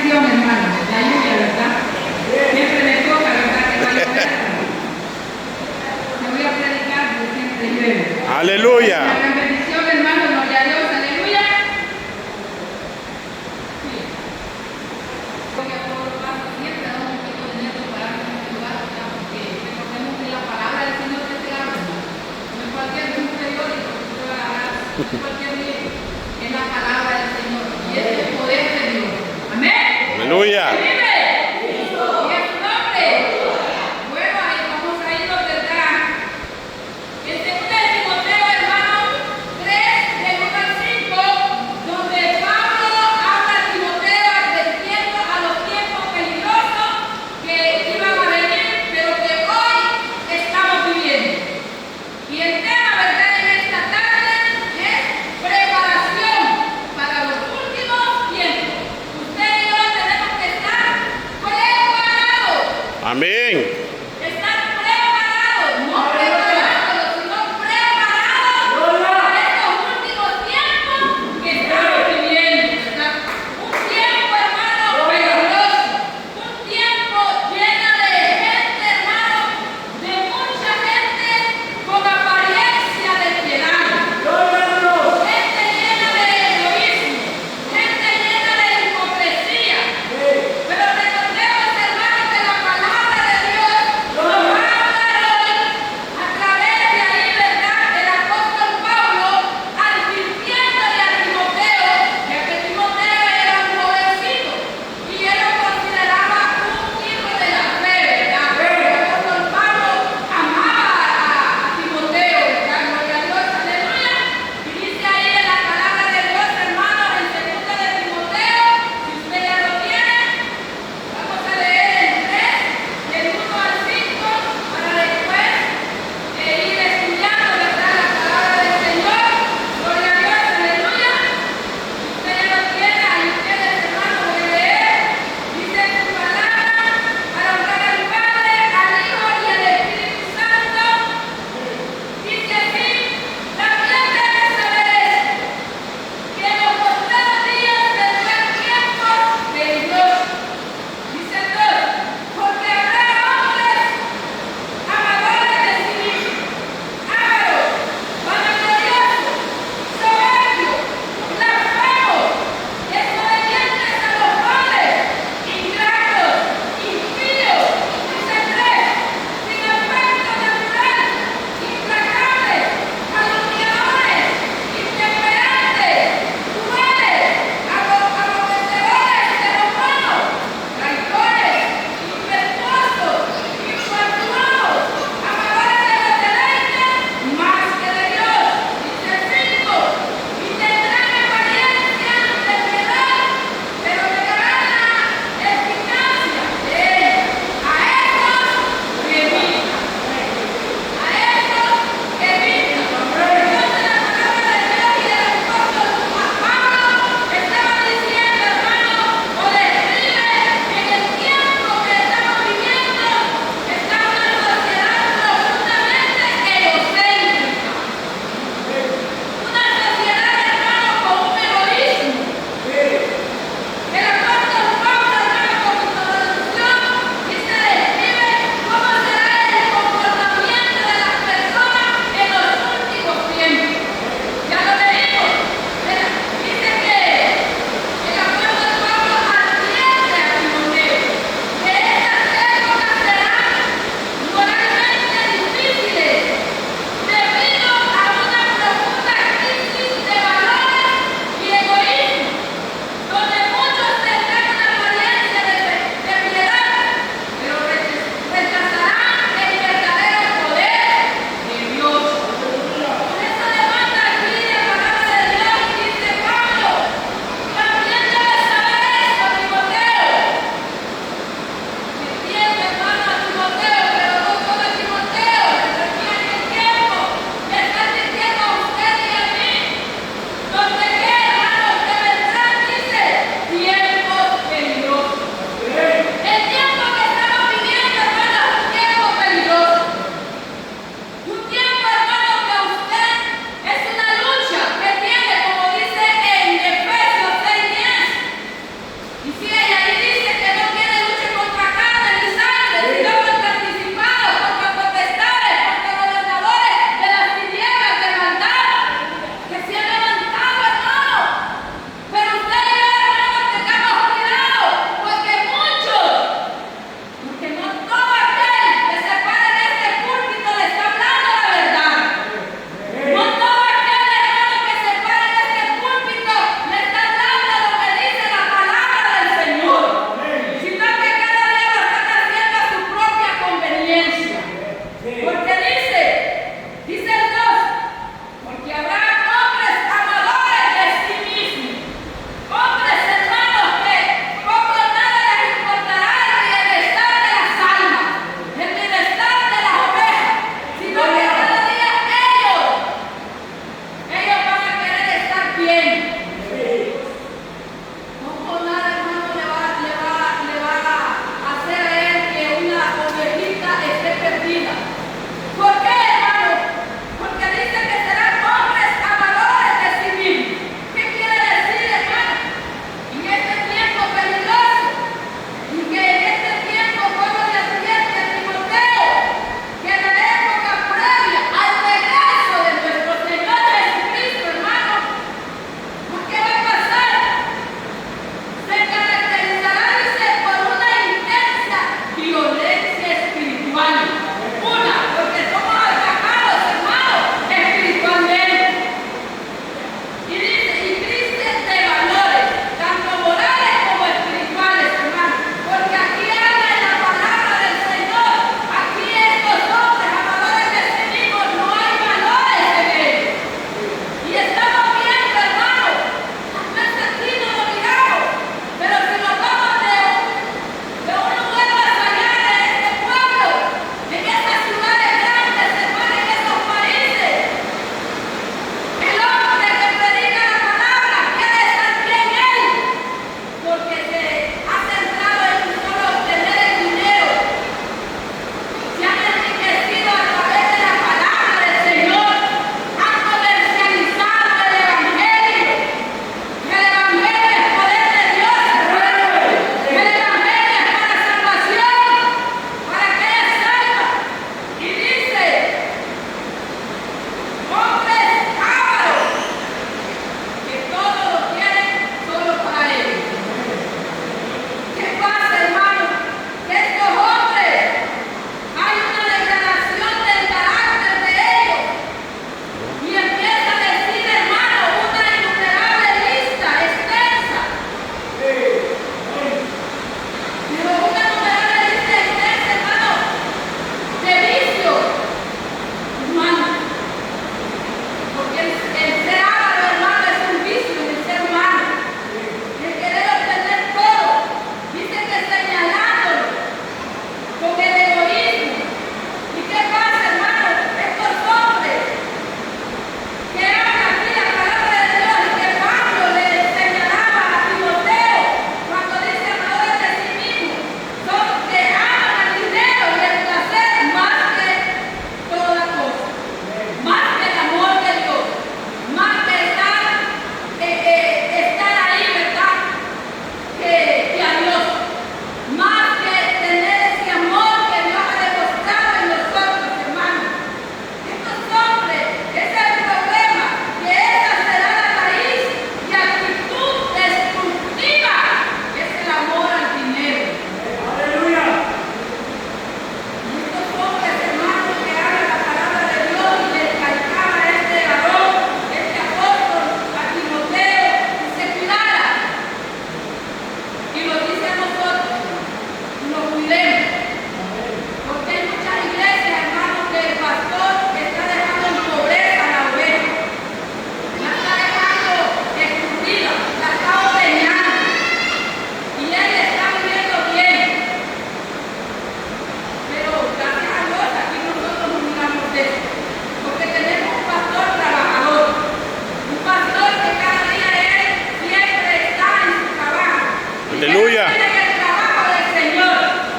bendición, hermano. La lluvia, ¿verdad? Siempre me toca, ¿verdad? Que va a llover. Me voy a predicar, porque siempre llueve. Aleluya. La gran bendición, hermano, gloria a Dios, aleluya. Sí. Porque a todos los pasos siempre damos un poquito de miedo para en este lugar, ¿verdad? Porque recordemos que la palabra del Señor que se habla, no es cualquier periódico que usted va a agarrar, no es cualquier libro, es la palabra del Señor y es el poder de Dios. Amén. Aleluya. Para los últimos tiempos, usted y yo tenemos que estar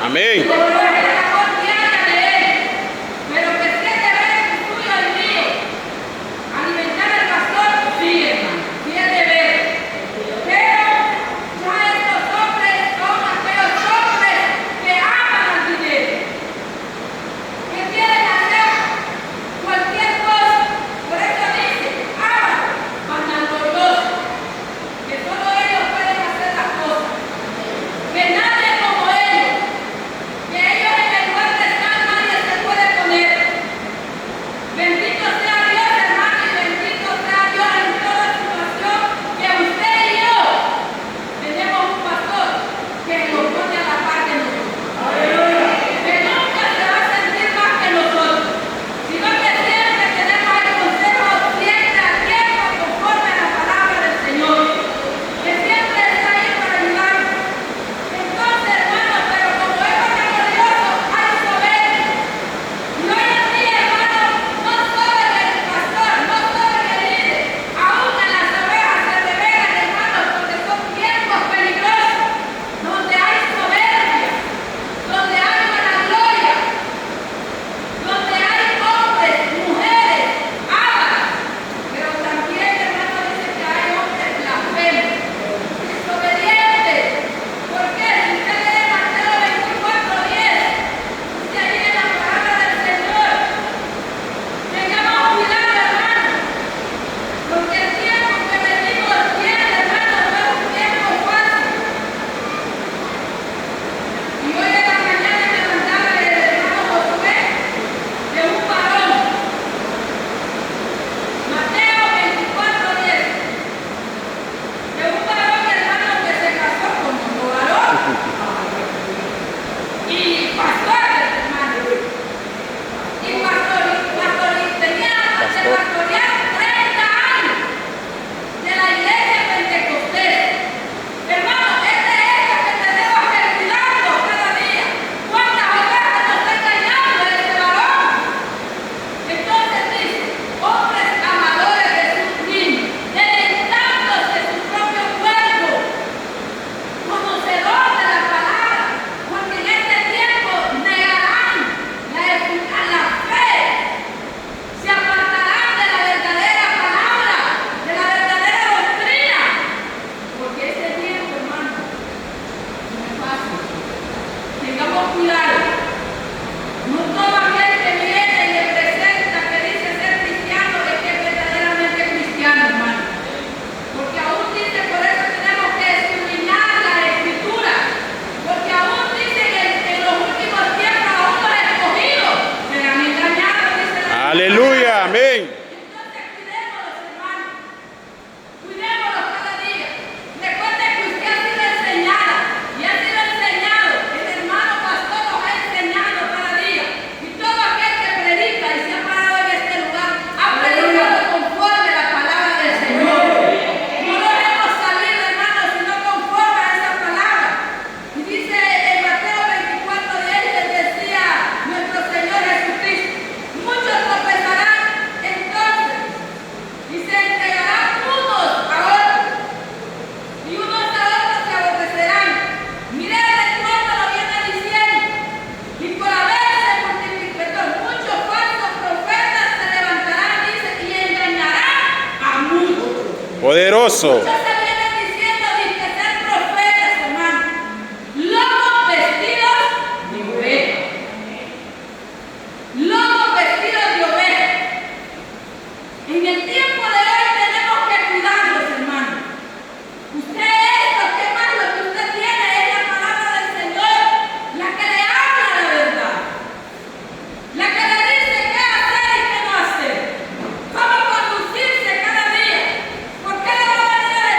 Amén. Aleluya, amén. Poderoso. Cómo conducirse cada día. ¿Por qué le va a venir a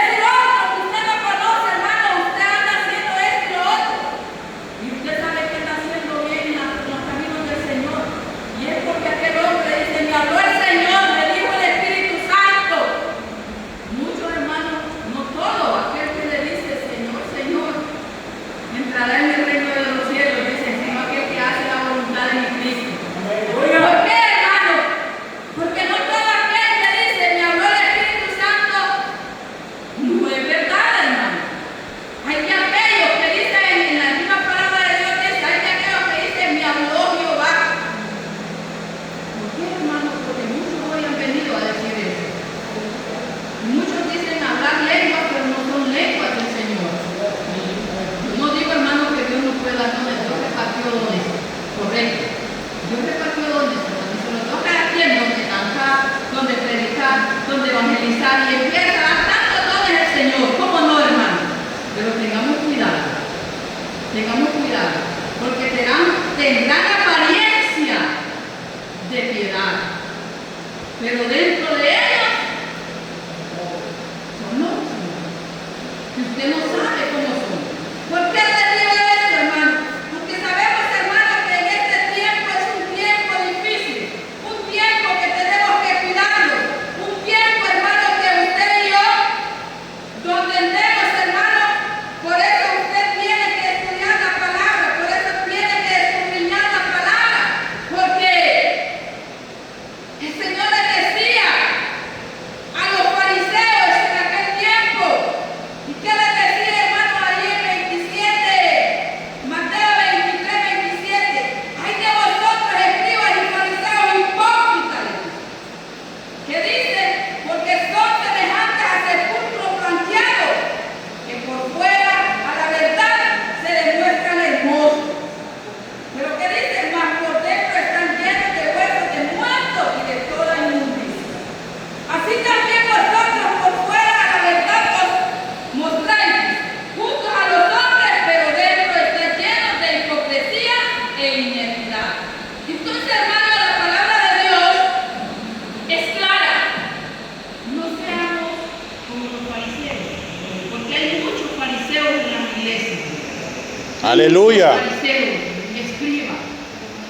Aleluya. Fariseos, escribas,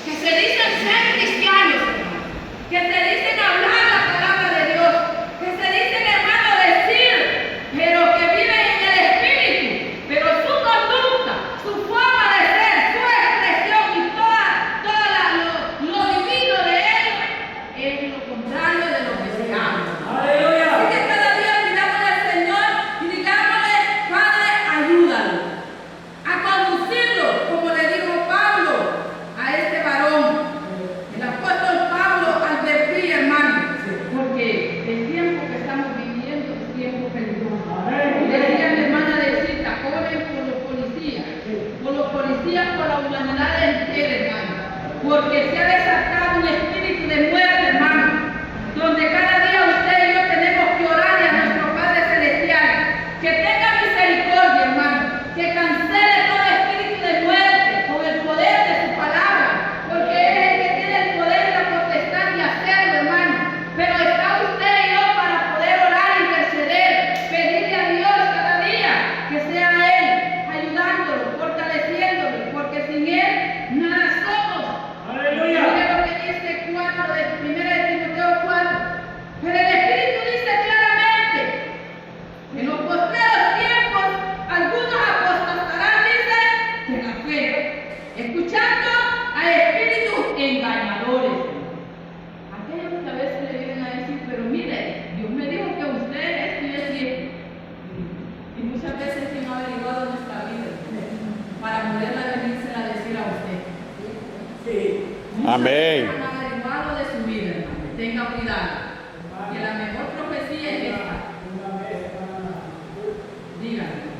que se dicen ser cristianos, hermano, que se dicen hablar la palabra de Dios, que se dicen, hermano, decir, pero que viven en el Espíritu, pero su conducta, su forma de ser, su expresión y lo divino de ellos es lo contrario de lo que se habla. Así que cada día pidámosle al Señor y digámosle, Padre, ayúdalo a conducirlo, como le dijo Pablo a este varón. El apóstol Pablo advertía, hermano, porque el tiempo que estamos viviendo es tiempo peligroso. Decía mi hermana de cita, oren por los policías, por la humanidad entera, hermano, porque se ha desatado un espíritu de muerte, hermano, donde cada día usted y yo tenemos que orarle a nuestro Padre Celestial, que tenga misericordia, hermano, que cancele todo espíritu de muerte con el poder de su palabra, porque Él es el que tiene el poder y la potestad de hacerlo, hermano. Pero está usted y yo para poder orar, interceder, pedirle a Dios cada día que sea Él ayudándolo, fortaleciéndolo, porque sin Él nada somos. Mire lo que dice 4 de 1 de Timoteo 4. Pero el Espíritu dice claramente, en los postreros tiempos algunos apostatarán, dice, de la fe, escuchando a espíritus engañadores. Aquellos que a veces le vienen a decir, pero mire, Dios me dijo que usted es esto y esto y esto. Y muchas veces que no ha averiguado nuestra vida para poderla venirse a decir a usted. Amén. Muchos no han averiguado de su vida, hermano. Tenga cuidado. Que la mejor profecía es esta. Dígame.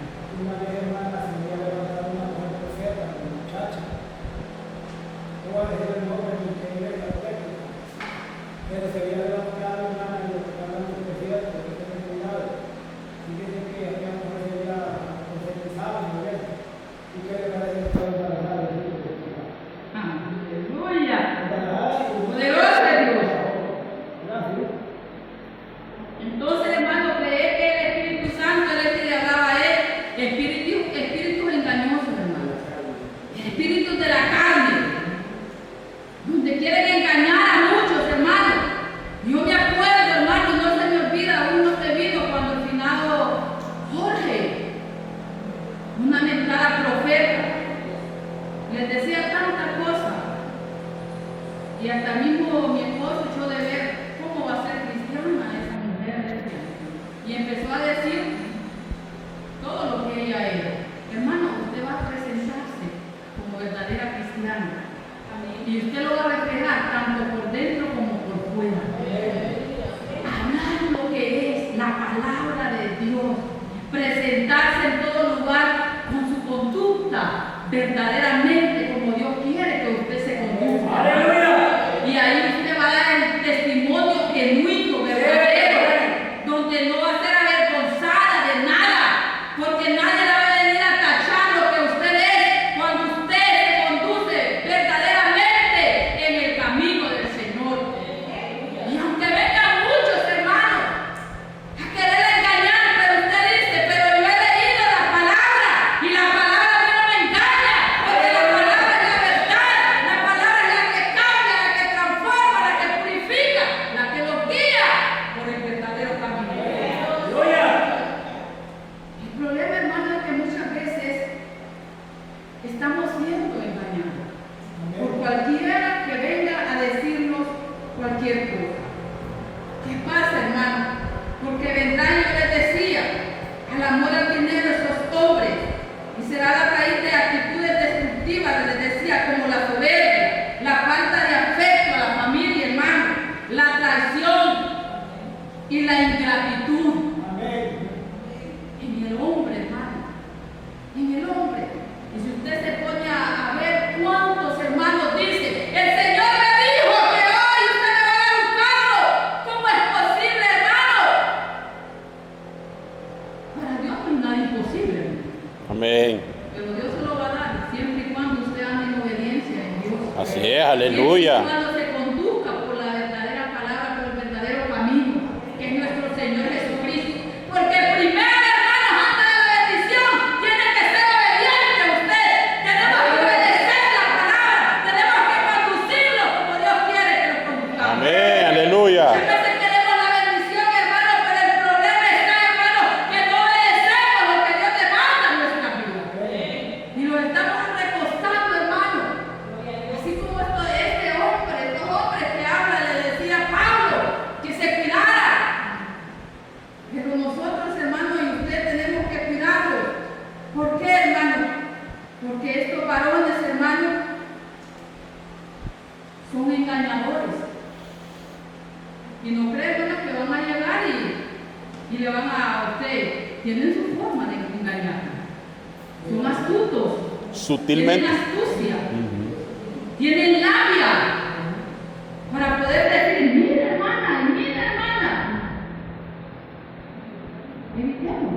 Pero se había levantado una y lo que estaban profecías porque se me cuidado. Y dice que había mujer que ya profetizaba y que le parece que estaba embarazada de Dios. Aleluya. Poderoso es Dios. Entonces, hermano, creer que el Espíritu Santo era el que le hablaba a él, espíritus engañosos, hermano. Espíritus de la carne, donde quieren engañar a muchos, hermano. Yo me acuerdo, hermano, no se me olvida, aún no se vino cuando el finado Jorge, una mentada profeta, les decía tanta cosa. Y hasta mismo mi esposo echó de ver cómo va a ser cristiana esa mujer. Y empezó a decir todo lo que ella era. Hermano, usted va a presentarse como verdadera cristiana. Y usted lo va a reflejar tanto por dentro como por fuera. Hablar lo que es la palabra de Dios. Presentarse en todo lugar con su conducta verdaderamente como Dios quiere que usted se conduzca. Y ahí usted va a dar el testimonio genuino, verdadero, donde no va a ser avergonzada de nada, porque nadie la va a venir a tachar lo que usted es cuando usted se conduce verdaderamente en el camino del Señor. Y aunque vengan muchos hermanos a querer engañar, pero usted dice, pero yo he leído la palabra y la palabra a mí no me engaña, porque la palabra es la verdad, la palabra es la que cambia, la que transforma, la que purifica, la que nos guía por el verdadero camino. El problema, hermano, es que muchas veces estamos siendo engañados por cualquiera que venga a decirnos cualquier cosa. ¿Qué pasa, hermano? Porque vendrán, yo les decía, al amor al dinero esos hombres, y será la raíz de actitudes destructivas, les decía, como la soberbia, la falta de afecto a la familia, hermano, la traición y la ingratitud. En el hombre, hermano, en el hombre. Y si usted se pone a ver cuántos hermanos dicen, el Señor me dijo que hoy usted me va a dar un carro. ¿Cómo es posible, hermano? Para Dios no hay nada imposible, hermano. Amén. Pero Dios se lo va a dar siempre y cuando usted ande en obediencia en Dios. Así es, aleluya. Siempre y cuando se conduzca por la verdadera palabra, por el verdadero camino, que es nuestro Señor Jesucristo. Porque primero, hermanos, antes de la bendición, tiene que ser obediente usted. Porque estos varones, hermanos, son engañadores. Y no creen, hermano, que van a llegar y le van a usted. Tienen su forma de engañar. Son astutos. Sutilmente. Tienen astucia. Tienen labia para poder decir, mira hermana, mira hermana. Evitemos.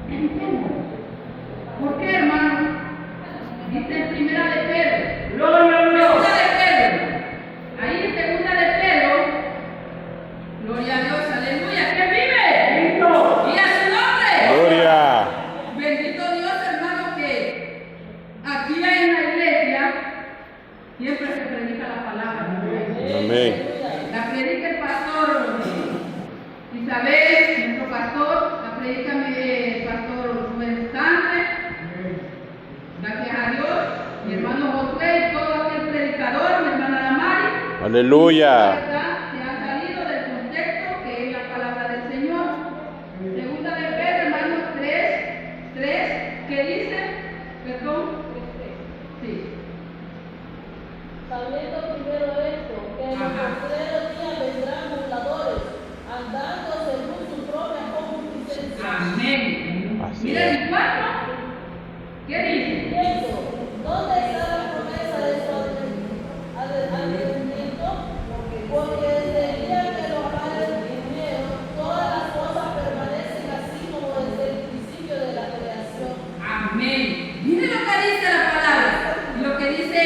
Evitemos. ¿Por qué, hermano? Dice en primera de Pedro. Segunda de Pedro. Ahí en segunda de Pedro. Gloria a Dios, aleluya. ¿Quién vive? Y a su nombre. Gloria. Bendito Dios, hermano, que aquí en la iglesia siempre se predica la palabra. Amén. La predica el pastor Isabel, nuestro pastor, la predica el pastor Rubén Sánchez. Gracias a Dios, mi hermano Josué y todo aquel predicador, mi hermana Damari. Aleluya. Se han salido del contexto que es la palabra del Señor. Segunda de Pedro, hermanos 3, ¿qué dice? Perdón. Sí. Sabiendo primero esto, que en los postreros días vendrán burladores, andando según su propia concupiscencia. Amén. Así Mira es. el 4. ¿Qué dice? Diciendo, ¿dónde está la promesa de su advenimiento? Porque desde el día que los padres vinieron, todas las cosas permanecen así como desde el principio de la creación. Amén. Mire lo que dice la palabra, lo que dice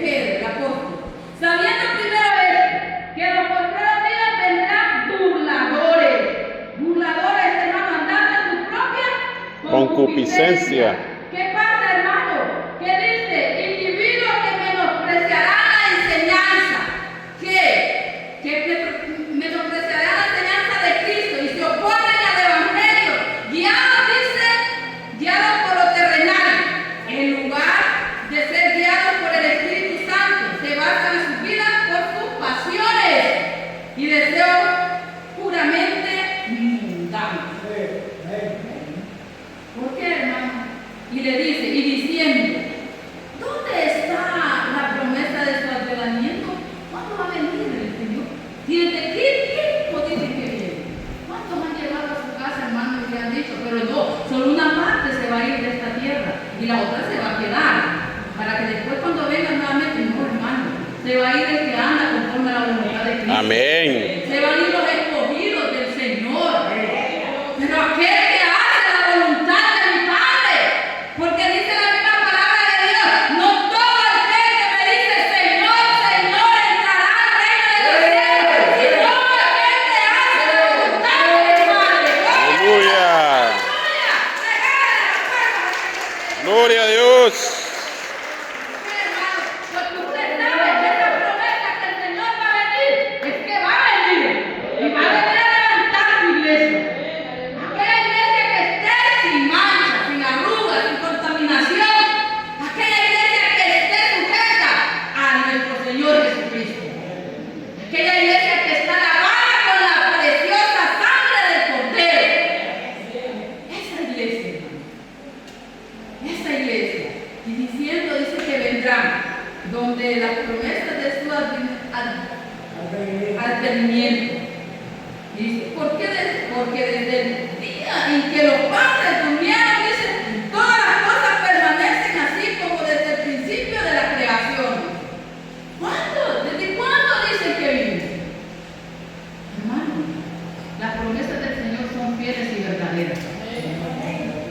Pedro, el apóstol. Sabiendo primero esto, que en los postreros días vendrán burladores. Burladores, hermano, andando en su propia Concupiscencia. ¿Qué pasa, hermano? ¿Qué dice? Individuos que menospreciarán la enseñanza. Que menospreciarán la enseñanza de Cristo y se oponen al Evangelio. Guiados por lo terrenal, en lugar de ser guiados por el Espíritu Santo, se basan en sus vidas por sus pasiones y deseos puramente mundanos. ¿Por qué, hermano? Y le dice, y diciendo, ¿dónde está la promesa de su advenimiento? ¿Cuándo va a venir el Señor? ¿Y desde qué tiempo dicen que viene? ¿Cuántos han llegado a su casa, hermano, y le han dicho? Pero no, solo una parte se va a ir de esta tierra y la otra se va a quedar. Para que después cuando venga nuevamente, no, hermano, se va a ir el que anda conforme a la voluntad de Cristo. Amén. Se van a ir los escogidos del Señor. Pero aquel que hace la voluntad de mi Padre, porque dice la misma palabra de Dios, no todo aquel que me dice Señor, Señor, entrará al reino de los cielos, sino aquel que hace la voluntad de mi Padre. Aleluya. Gloria a Dios. Porque usted sabe que esa promesa que el Señor va a venir, es que va a venir. Y va a venir a levantar su iglesia. Aquella iglesia que esté sin mancha, sin arrugas, sin contaminación. Aquella iglesia que esté sujeta a nuestro Señor Jesucristo. Aquella iglesia que está lavada con la preciosa sangre del Cordero. Esa iglesia, hermano. Esta iglesia, y diciendo, dice que vendrán, donde las promesas de su advenimiento. Dice, porque desde el día en que los padres durmieron, dice, todas las cosas permanecen así como desde el principio de la creación. ¿Cuándo? ¿Desde cuándo dicen que viven? Hermano, las promesas del Señor son fieles y verdaderas.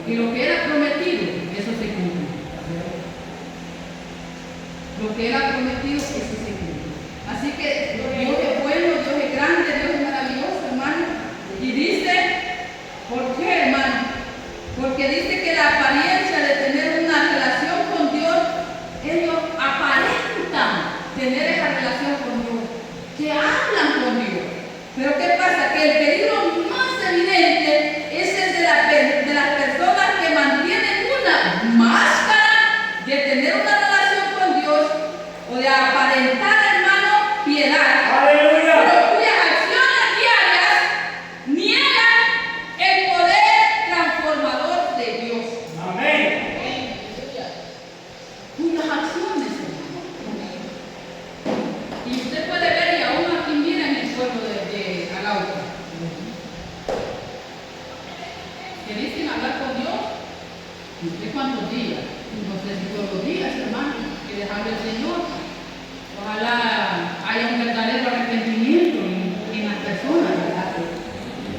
Y lo que Él ha prometido, eso se cumple. Lo que Él ha prometido, eso se cumple. Así que Dios es bueno, Dios es grande, Dios es maravilloso, hermano. Y dice, ¿por qué, hermano? Porque dice que la apariencia de tener una relación con Dios, ellos aparentan tener esa relación con Dios, que hablan con Dios. Pero ¿qué pasa? Que el peligro más evidente es el de las personas que mantienen una máscara de tener una relación con Dios o de días. No sé si todos los días, hermano, que dejarle al Señor. Ojalá haya un verdadero arrepentimiento en las personas, ¿verdad?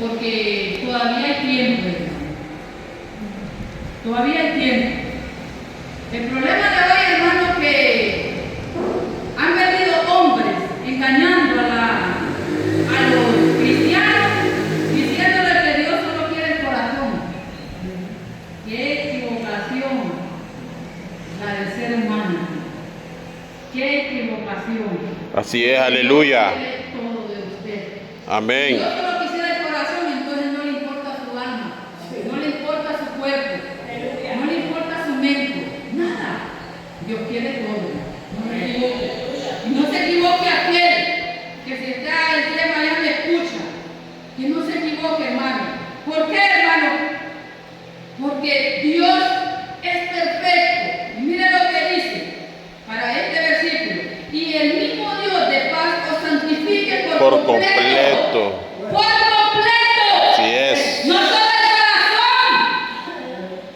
Porque todavía hay tiempo, hermano. Todavía hay tiempo. El problema de hoy, hermano, es que han venido hombres engañando a los cristianos, diciéndoles que Dios solo quiere el corazón. Qué equivocación la del ser humano. Qué equivocación. Así es, aleluya. Dios quiere todo de usted. Amén. Dios solo quisiera el corazón, entonces no le importa su alma, no le importa su cuerpo, no le importa su mente, nada. Dios quiere todo. No se equivoque. Y no se equivoque aquel que si está el tema ya me escucha. Que no se equivoque, hermano. ¿Por qué, hermano? Porque Dios es perfecto. Y mire lo que dice para este versículo. Y el mismo Dios de paz os santifique por completo. Por completo. Así es. No solo el corazón.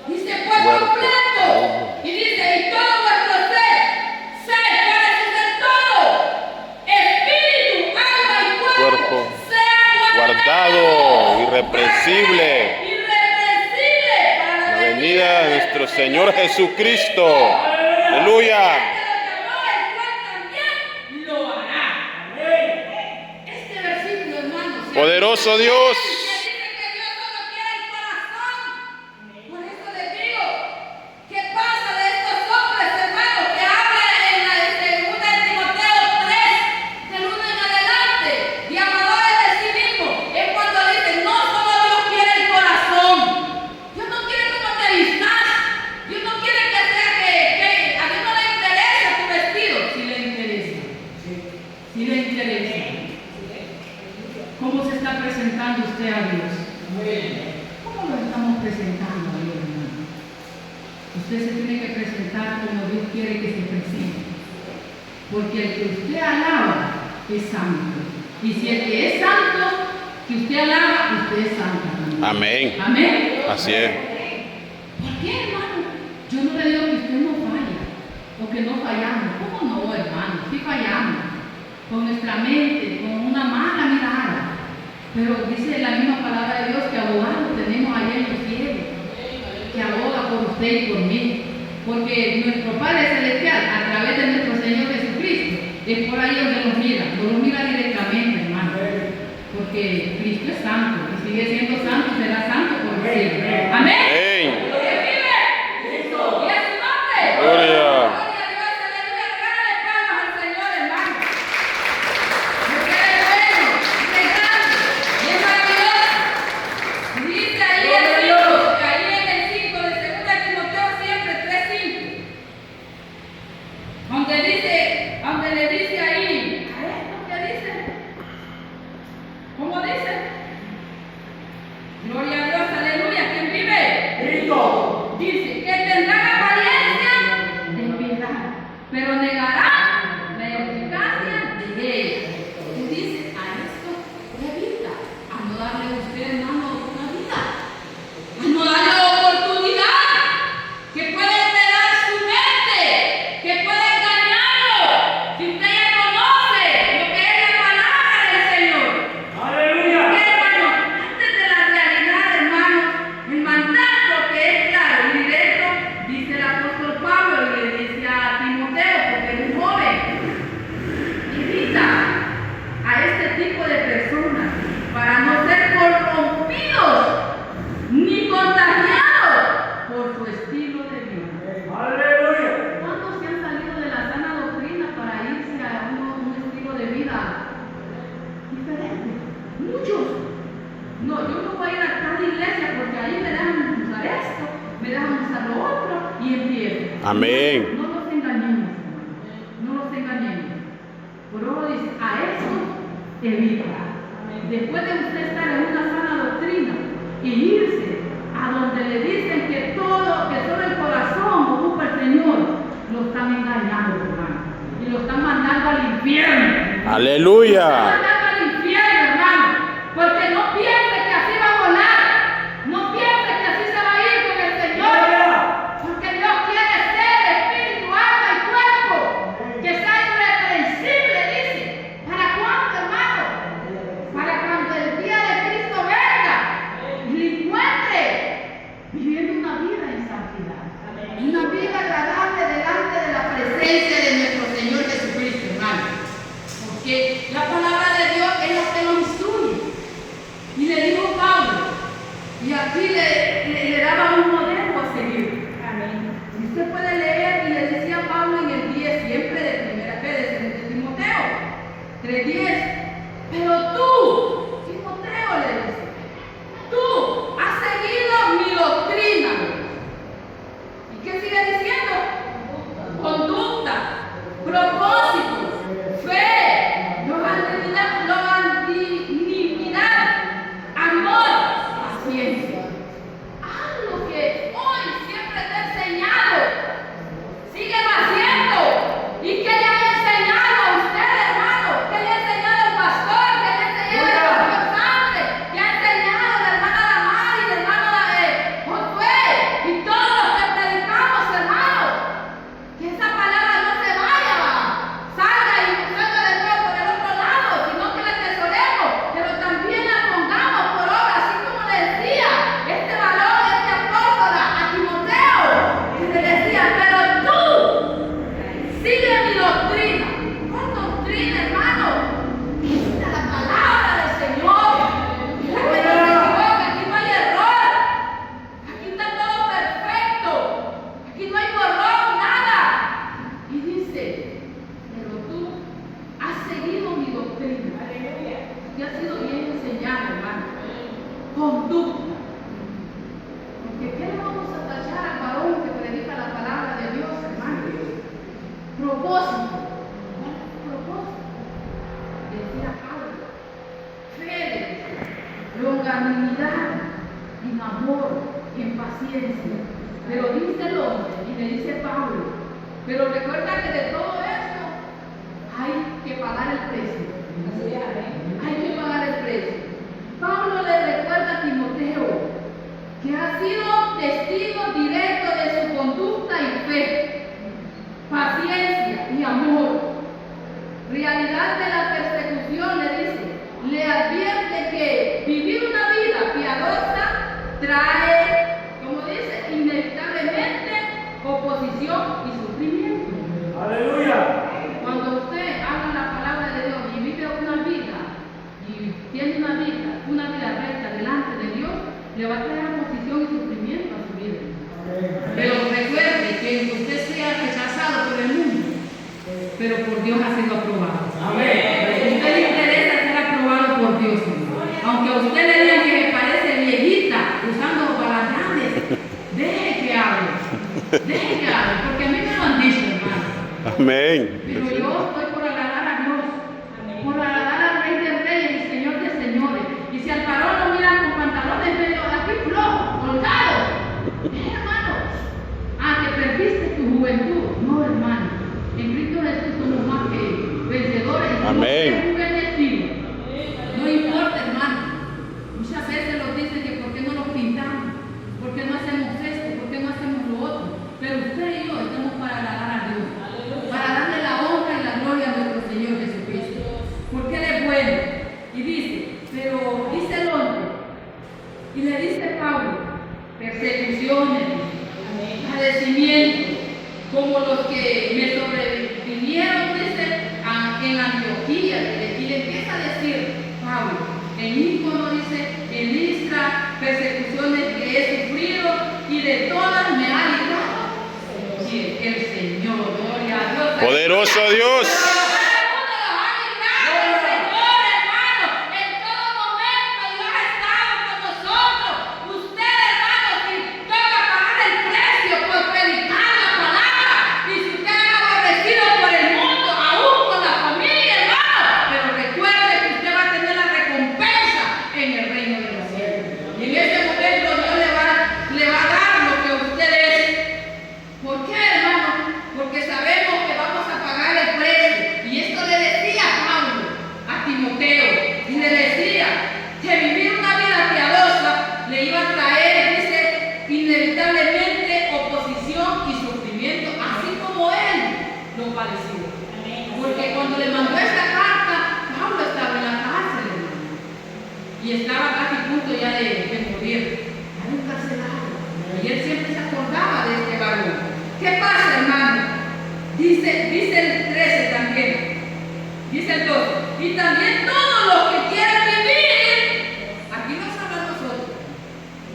Dice por Cuerpo. completo. Y dice, y todo vuestro ser. ¿Cuál es ese todo? Espíritu, alma y cuerpo. Sea Guardado, irreprensible. Irreprensible para La venida de nuestro Señor Jesucristo. Aleluya. Este versículo, hermanos, Poderoso Dios. que dice que Dios solo quiere el corazón. Por eso les digo, ¿qué pasa de estos hombres, hermanos, que hablan en la de 2 de Timoteo 3, del 1 en adelante, de amadores de sí mismos? Es cuando dicen, no solo Dios quiere el corazón. Dios no quiere cómo te vistas. Dios no quiere que sea que a Dios no le interesa tu vestido. Si le interesa. Si le interesa. ¿Cómo se está presentando usted a Dios? ¿Cómo lo estamos presentando a Dios, hermano? Usted se tiene que presentar como Dios quiere que se presente. Porque el que usted alaba es santo. Y si el que es santo, que usted alaba, usted es santo. Amén. Amén. Así es. ¿Por qué, hermano? Yo no le digo que usted no falla o que no fallamos. ¿Cómo no, hermano? Sí fallamos. Con nuestra mente, con una mala mirada. Pero dice la misma palabra de Dios que abogado tenemos allá en los cielos, que aboga por usted y por mí. Porque nuestro Padre Celestial, a través de nuestro Señor Jesucristo, es por ahí donde nos mira. No nos mira directamente, hermano. Porque Cristo es santo y sigue siendo santo, será santo por siempre. Amén. Amén. ¿Quién vive? Cristo. ¿Y a su nombre? Gloria. Gloria a Dios, aleluya. Regálale palmas al Señor, hermano. Porque Él es bueno, es grande, y es maravilloso. Dice ahí en el 5 de 2 de Timoteo siempre 3:5. Donde le dice ahí, a esto que dice, ¿cómo dice? Gloria a Dios, aleluya. ¿Quién vive? Cristo. Dice que tendrá apariencia de piedad, pero negará la eficacia de ella. Y dice, a esto evita, a no darle a usted, hermano, una vida, a no darle oportunidad, que puede enredar su mente, que puede engañarlo, si usted ya conoce lo que es la palabra del Señor. Aleluya. Porque, hermano, antes de la realidad, hermano, el mandato que es claro y directo, dice el apóstol Pablo y le dice a Timoteo, porque es un joven, evita a este tipo de personas para no ser corrompidos ni contagiados por su estilo de vida. Aleluya. ¿Cuántos se han salido de la sana doctrina para irse a un estilo de vida diferente? Muchos. No, yo no voy a ir a tal iglesia porque ahí me dejan usar esto, me dejan usar lo otro y empiezo. Amén. No los engañemos, hermano. No los engañemos. Por eso dice, a esto evita. Después de usted estar en una sana doctrina y irse a donde le dicen que todo, que solo el corazón ocupa el Señor, lo están engañando, hermano. Y lo están mandando al infierno. Aleluya. Mandando al infierno, hermano, porque no piense que así va a volar, no piense que así se va a ir con el Señor, porque Dios quiere presencia de nuestro Señor Jesucristo, hermano. Porque la palabra de Dios es la que nos instruye. Y le dijo Pablo, y aquí le daba un modelo a seguir. Amén. Y usted puede leer, y le decía Pablo en el 10, siempre de primera vez, de Timoteo 3:10. Pero tú, Timoteo, le dice, tú has seguido mi doctrina. ¿Y qué sigue diciendo? Conducta, propósito, fe, longanimidad, amor, paciencia. Haz lo que hoy siempre te he enseñado. Síguelo haciendo. ¿Y qué le ha enseñado a usted, hermano? ¿Qué le ha enseñado el pastor? ¿Qué le ha enseñado el pastor Sandre? ¿Qué ha enseñado la hermana Damari, la hermana Josué? Y todos los que predicamos, hermano. Que esa palabra no se vaya, salga y salga de nuevo por el otro lado, sino que la atesoremos, pero también la pongamos por obra, así como le decía este varón, este apóstol a Timoteo, que le decía, pero tú sigue mi doctrina. ¿Cuál doctrina, hermano? Esta es la palabra del Señor. La que no se equivoca, aquí no hay error. Aquí está todo perfecto. Aquí no hay borrón, nada. Y dice, pero tú has seguido mi doctrina. Aleluya. Te has sido bien enseñado, hermano. Conducta. Porque ¿qué le vamos a tachar al varón que predica la palabra de Dios, hermano? Propósito. ¿Cuál es tu propósito? Decir a Pablo. Fe, longanimidad, en amor, en paciencia. Pero dice el hombre, y le dice Pablo, pero recuerda que de todo esto hay que pagar el precio. Así es, amén. Hay que pagar el precio. Pablo le recuerda a Timoteo que ha sido testigo directo de su conducta y fe, paciencia y amor. Realidad de la persecución, le dice, le advierte que vivir una vida piadosa trae, como dice, inevitablemente oposición y sufrimiento. Aleluya. Cuando usted habla la palabra de Dios y vive una vida y tiene una vida recta delante de Dios, le va a traer oposición y sufrimiento a su vida. Pero recuerde que usted sea rechazado por el mundo, pero por Dios ha sido aprobado. Amén. A usted le interesa ser aprobado por Dios. Aunque a usted le digan que me parece viejita usando baladanes, deje que hable, porque a mí me lo han dicho, hermano. Amén. Pero yo estoy por agradar a Dios, por agradar al Rey de Reyes y Señor de Señores. Y si al varón lo miran con pantalones medio aquí flojo, colgado, hermano, que perdiste tu juventud. No, hermano, en Cristo Jesús somos más que vencedores. Y somos Amén. muy bendecidos. No importa, hermano. Muchas veces nos dicen que por qué no nos pintamos, por qué no hacemos esto, por qué no hacemos lo otro. Pero usted y yo estamos para agradar a Dios, para darle la honra y la gloria a nuestro Señor Jesucristo, porque Él es bueno. Y dice, pero dice el hombre, y le dice Pablo, persecuciones, padecimientos, como los que me sobrevinieron, dice, en Antioquía, y le empieza a decir Pablo, en Ícono, dice, en Listra, persecuciones que he sufrido, y de todas me ha librado el Señor. Gloria a Dios. Poderoso Dios. Porque cuando le mandó esta carta, Pablo estaba en la cárcel, hermano, y estaba casi a punto ya de morir, era encarcelado, y él siempre se acordaba de este varón. ¿Qué pasa, hermano? Dice el 13 también. Dice el 12. Y también todos los que quieran vivir, aquí nos habla a nosotros.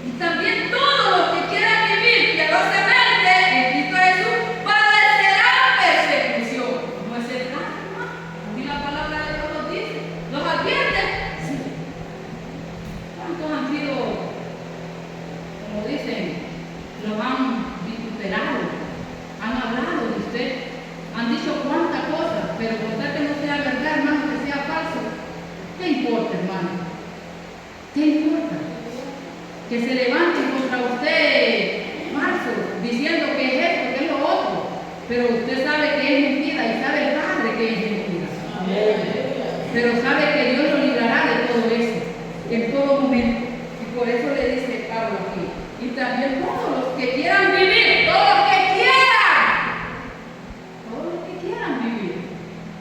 Y también todos los que quieran vivir piadosamente en Cristo Jesús padecerán persecución. ¿No es el caso, hermano? Y la palabra de Dios nos dice. ¿Los advierte? Sí. ¿Cuántos han sido, como dicen, los han vituperado? Han hablado de usted, han dicho cuántas cosas, pero por tal que no sea verdad, hermano, que sea falso, ¿qué importa, hermano? ¿Qué importa? Que se levanten contra usted falso, diciendo que es esto, que es lo otro, pero usted sabe que es mentira y sabe el Padre que es mentira. Pero sabe que Dios lo librará de todo eso, en todo momento. Y por eso le dice Pablo aquí. Y también todos los que quieran vivir, todos los que quieran vivir.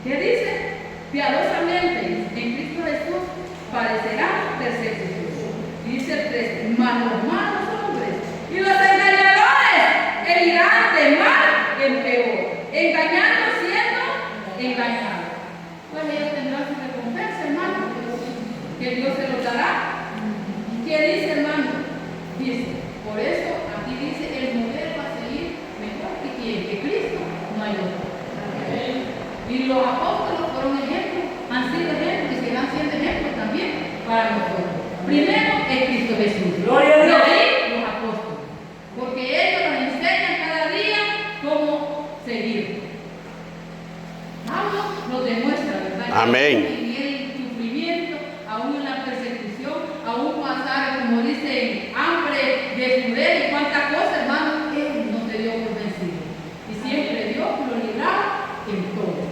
¿Qué dice? Piadosamente en Cristo Jesús padecerán persecución. Dice el 13, mas los malos hombres y los engañadores irán de mal en peor, engañando siendo engañados. Pues ellos tendrán su recompensa, hermano, que Dios se los dará. ¿Qué dice, hermano? Dice, por eso aquí dice, el modelo va a seguir mejor que quien, que Cristo, no hay otro. Y los apóstoles fueron ejemplos, han sido ejemplos y seguirán siendo ejemplos también para nosotros. Primero es Cristo Jesús. Gloria a Dios. Y ahí los apóstoles. Porque ellos nos enseñan cada día cómo seguir. Pablo nos demuestra, ¿verdad? Amén. En el sufrimiento, aún en la persecución, aún pasar, como dicen, hambre, desnudez y cuántas cosas, hermano, él no se dio por vencido. Y siempre Dios lo libraba en todo.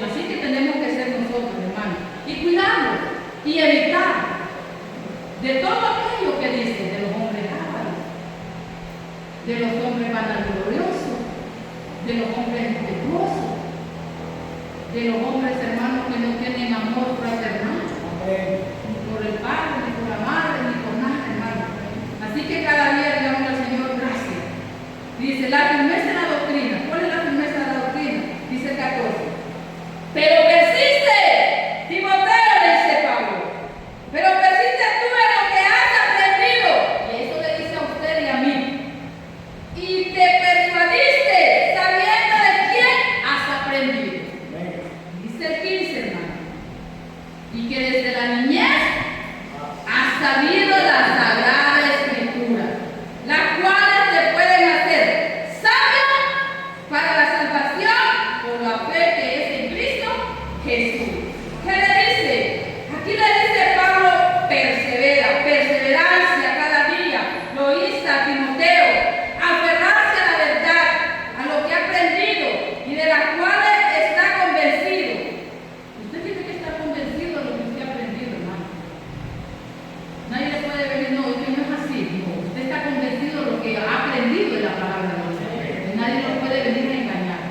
Así que tenemos que ser nosotros, hermano, y cuidarnos y evitar de todo aquello que dice de los hombres ávaros, de los hombres vanagloriosos, de los hombres impetuosos, de los hombres, hermanos, que no tienen amor fraternal, ni por el padre, ni por la madre, ni por nada, hermano. Así que cada día le damos al Señor gracias. Dice, la firmeza en la doctrina. ¿Cuál es la firmeza de la doctrina? Dice el 14. Pero persiste, Timoteo, le dice Pablo. Pero persiste tú en lo que has aprendido. Y eso le dice a usted y a mí. Y te persuadiste sabiendo de quién has aprendido. Dice el 15, hermano. Y que desde la niñez has sabido la Sagrada Escritura, las cuales te pueden hacer sabio para la salvación por la fe que es en Cristo Jesús. ¿Qué le dice? Aquí le dice Pablo, persevera, perseverancia cada día. Lo insta a Timoteo, aferrarse a la verdad, a lo que ha aprendido y de las cuales está convencido. Usted tiene que estar convencido de lo que usted ha aprendido, hermano. Nadie le puede venir, no, es que no es así. No, usted está convencido de lo que ha aprendido de la palabra de Dios. Y nadie lo puede venir a engañar.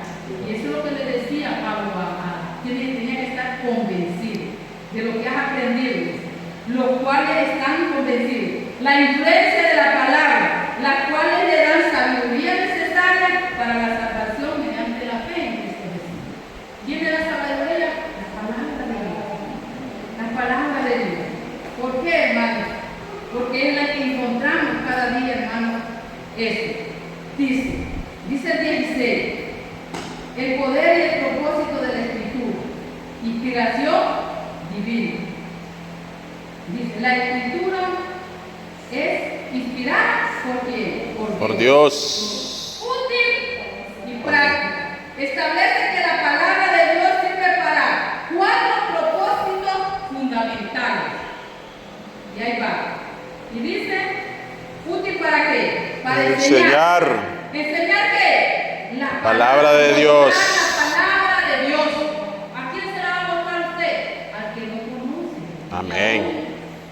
Y eso es lo que le decía Pablo tenía que estar convencido de lo que has aprendido, los cuales están convencidos. La influencia de la palabra, las cuales le dan sabiduría necesaria para la salvación mediante la fe en Cristo Jesús. ¿Quién le da sabiduría? La palabra de Dios. La palabra de Dios. ¿Por qué, hermano? Porque es la que encontramos cada día, hermano. Eso. Dice el 16. El poder y el propósito de la Escritura. Inspiración divina. Dice, la Escritura es inspirada Por Dios. Útil y práctica. Establece que la palabra de Dios sirve para 4 propósitos fundamentales. Y ahí va. Y dice, ¿útil para qué? Para enseñar. ¿Enseñar qué? La Palabra de Dios. La palabra de Dios. ¿A quién se la va a mostrar usted? Al que no conoce. Amén.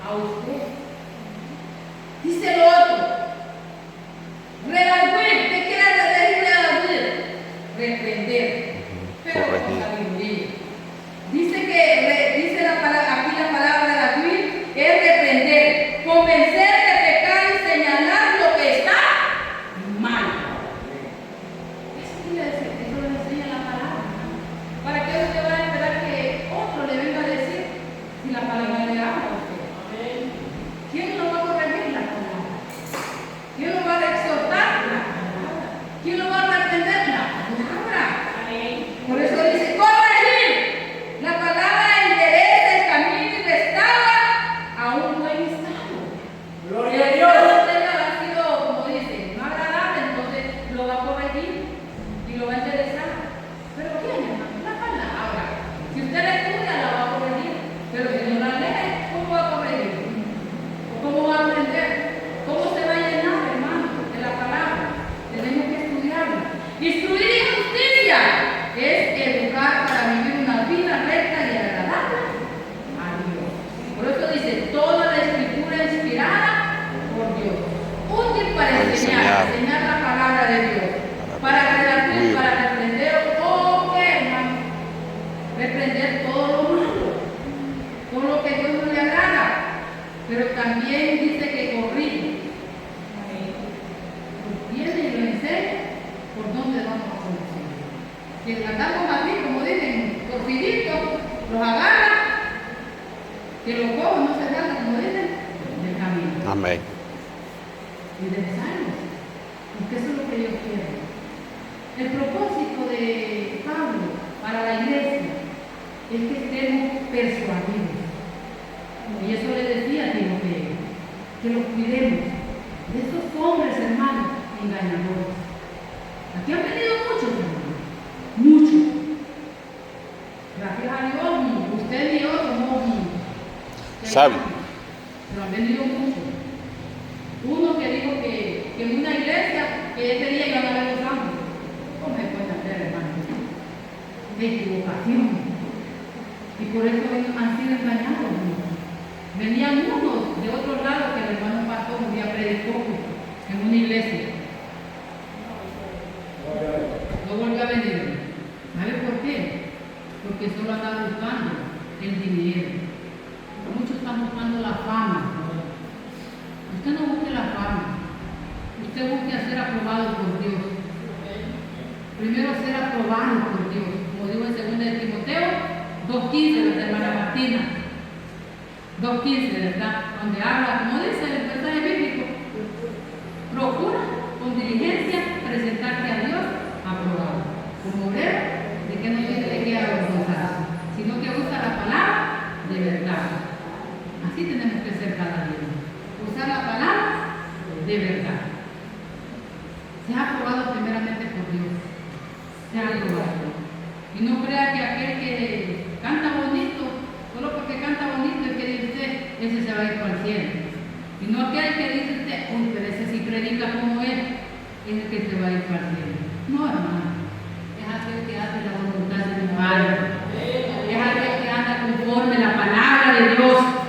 A usted. Dice lo otro. Redarguir. ¿Qué quiere decir redarguir? Reprender. Pero con sabiduría. Dice la palabra, aquí la palabra redarguir es reprender, convencer de pecado y señalar lo que está mal. Eso quiere decir, eso lo enseña la lo va a interesar. Pero bien, hermano, la palabra. Si usted la estudia, la va a corregir. Pero si no la lee, ¿cómo va a corregir? ¿O cómo va a aprender? ¿Cómo se va a llenar, hermano, de la palabra? Tenemos que estudiarla. Instruir en justicia es educar para vivir una vida recta y agradable a Dios. Por eso dice, toda la escritura inspirada por Dios. Útil para enseñar la palabra de Dios. Para redarguir, para reprender, ¿o qué, hermano? Reprender todo lo malo, todo lo que a Dios no le agrada. Pero también dice que corrige. Viene y lo enseña por dónde vamos a conocer. Que andamos así, como dicen, torciditos, los agarra, que los cojos no se salgan, como dicen, del camino. Amén. Y desánimos, porque eso es lo que Dios quiere. El propósito de Pablo para la iglesia es que estemos persuadidos. Y eso le decía a Timoteo, que los cuidemos de esos hombres, hermanos, engañadores. Aquí han venido muchos, hermanos, muchos. Gracias a Dios, usted y yo somos Sabios. pero han venido muchos. Uno que dijo que en una iglesia que ese día iban a ver los ángeles. ¿Cómo se puede hacer, hermano? De equivocación. Y por eso han sido engañados, hermano. Venían unos de otro lado que el hermano pastor un día predicó en una iglesia. No volvió a venir. ¿Sabe por qué? Porque solo andaba buscando el dinero. Muchos están buscando la fama. Usted no busque la fama. Usted busque ser aprobado por Dios. Primero ser aprobado por Dios. Como digo en 2 de Timoteo 2:15, la hermana Martina. 2:15, ¿verdad? Donde habla, como dice el pasaje bíblico, procura con diligencia presentarte a Dios aprobado. Como obrero, de que no tiene de qué avergonzarse, sino que usa la palabra de verdad. Así tenemos que ser cada día. Usar la palabra de verdad. Sea aprobado primeramente por Dios. Sea aprobado. Y no crea que aquel que canta bonito, solo porque canta bonito es que dice usted, ese se va a ir para el cielo. Y no aquel que dice usted, uy, pero ese sí predica como él, es el que se va a ir para el cielo. No, hermano. Es aquel que hace la voluntad de mi Padre. Es aquel que anda conforme a la palabra de Dios.